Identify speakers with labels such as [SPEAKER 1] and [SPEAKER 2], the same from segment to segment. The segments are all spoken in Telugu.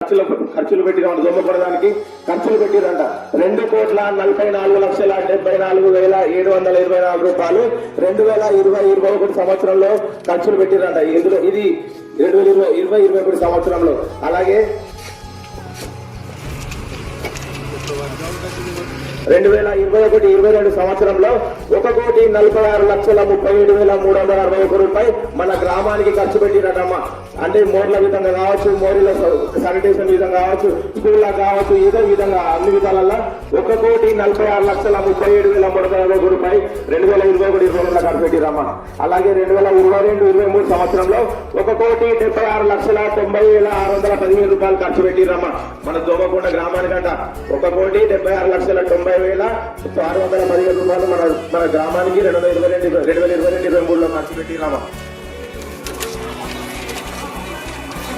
[SPEAKER 1] ఖర్చులు పెట్టిన దొమ్మపడడానికి ఖర్చులు పెట్టిరంట 2,44,74,724 రూపాయలు 2020-21 సంవత్సరంలో ఖర్చులు పెట్టిరంట. ఇందులో ఇది 2020-21 సంవత్సరంలో. అలాగే 2021-22 సంవత్సరంలో 1,46,37,361 రూపాయలు మన గ్రామానికి ఖర్చు పెట్టిరటమ్మా. అంటే మోర్ల విధంగా కావచ్చు, మోరీల శానిటేషన్ విధంగా కావచ్చు, స్కూల్లో కావచ్చు, ఏదో విధంగా అన్ని విధాలలో 1,46,37,361 రూపాయలు 2021-22 ఖర్చు పెట్టిరమ్మా. అలాగే 2022-23 సంవత్సరంలో 1,76,90,615 రూపాయలు ఖర్చు పెట్టిరమ్మా. మన దోమకొండ గ్రామానికంట 1,76,90,615 రూపాయలు మన గ్రామానికి 2022-23 ఖర్చు పెట్టిరామా.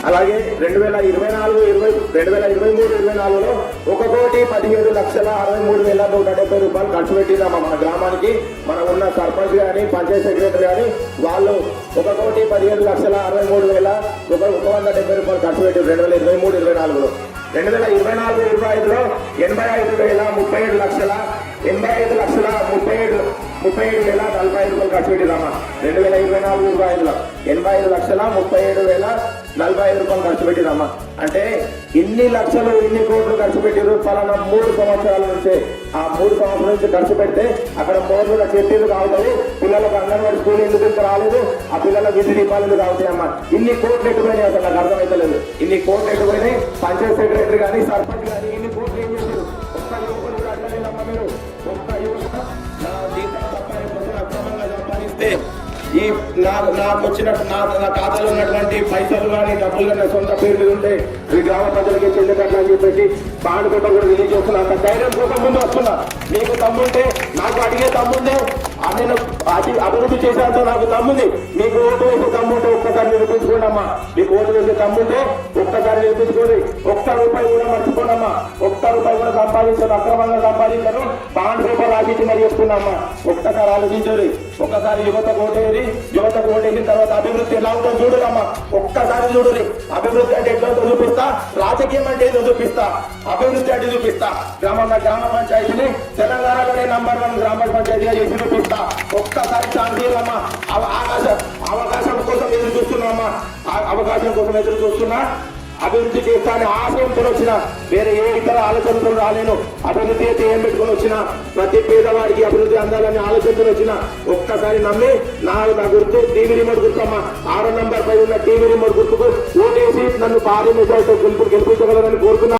[SPEAKER 1] అలాగే 2023-24లో 1,17,63,170 రూపాయలు ఖర్చు పెట్టిరామా. మన గ్రామానికి మనం ఉన్న సర్పంచ్ గాని పంచాయత్ సెక్రటరీ గాని వాళ్ళు 1,17,63,170 రూపాయలు ఖర్చు పెట్టి 2023-24లో. 2024-25లో 85,37,35,037,45 రూపాయలు ఖర్చు పెట్టిరామా. 2024-25లో 85,37,45 రూపాయలు ఖర్చు పెట్టిరామా. అంటే ఇన్ని లక్షలు ఇన్ని కోట్లు ఖర్చు పెట్టిరు పలానా 3 సంవత్సరాల నుంచే. ఆ 3 సంవత్సరాల నుంచి ఖర్చు పెడితే అక్కడ మోర్లు చెట్టు కావుతుంది, పిల్లలకు అంగన్వాడీ స్కూల్ ఎందుకు రాలేదు, ఆ పిల్లల విధి దీపాలు కావుతాయమ్మా. ఇన్ని కోట్లు ఎట్టుపోయినాయి అసలు నాకు అర్థమైతలేదు. ఇన్ని కోట్లు ఎట్టుపోయినాయి. పంచాయత్ సెక్రటరీ కానీ సర్పంచ్ కానీ ఇన్ని కోట్లు ఏం చేశారు? ఒక్క యువకులు అడగలేదమ్మా మీరు. ఒక్క యువక నా జీతం అక్రమంగా సంపాదిస్తే ఈ నాకు వచ్చినట్టు నా ఖాతాలో ఉన్నటువంటి పైసలు కానీ డబ్బులు కానీ సొంత పేరు మీద ఉంటే ఈ గ్రామ ప్రజలకి చెందకట్లా అని చెప్పేసి బాండ్ పేపర్ కూడా రిలీజ్ చేస్తున్నా. అంత ధైర్యం కోసం ముందు వస్తున్నా. నీకు తమ్ముంటే, నాకు అడిగే తమ్ముందే, నేను అభివృద్ధి చేసేంత నాకు తమ్ముంది. మీకు ఓటు వేసే తమ్ముంటే ఒక్కసారి నిరూపించుకోండి అమ్మా. మీకు ఓటు వేసే తమ్ముంటే ఒక్కసారి నిరూపించుకోండి. ఒక్క రూపాయి కూడా మర్చిపోండమ్మా. ఒక్క రూపాయి కూడా సంపాదించారు, అక్రమంగా సంపాదించారు, బాండ్ పేపర్ రాసిచ్చి మరి చెప్తున్నామ్మా. ఒక్కసారి ఆలోచించండి. ఒక్కసారి యువతకు ఓటేది, యువతకు ఓటేసిన తర్వాత అభివృద్ధి ఎలా ఉంటుందో చూడరమ్మా. ఒక్కసారి చూడరు. అభివృద్ధి అంటే ఎట్లా చూపిస్తా, రాజకీయం అంటే ఏదో చూపిస్తా, అభివృద్ధి అంటే చూపిస్తా. గ్రామ పంచాయతీని తెలంగాణలోనే నంబర్ 1 గ్రామ పంచాయతీగా చేసి చూపిస్తా. ఒక్కసారి ఛాన్స్ ఇవ్వమ్మా. అవకాశం కోసం ఎదురు చూస్తున్నామ్మా. అవకాశం కోసం ఎదురు చూస్తున్నా. అభివృద్ధి చేస్తానని ఆశయంతో వచ్చిన, వేరే ఏ ఇతర ఆలోచనతో రాలేను. అభివృద్ధి అయితే ఏం పెట్టుకుని వచ్చిన, ప్రతి పేదవాడికి అభివృద్ధి అందాలని ఆలోచనతో వచ్చిన. ఒక్కసారి నమ్మి నా గుర్తు టీవీ రిమోట్ గుర్తమ్మా. 6 నంబర్ పై ఉన్న టీవీ రిమోట్ గుర్తుకు ఓటేసి నన్ను భారీ మెజార్టీతో గెలిపించగలరని కోరుకున్నా.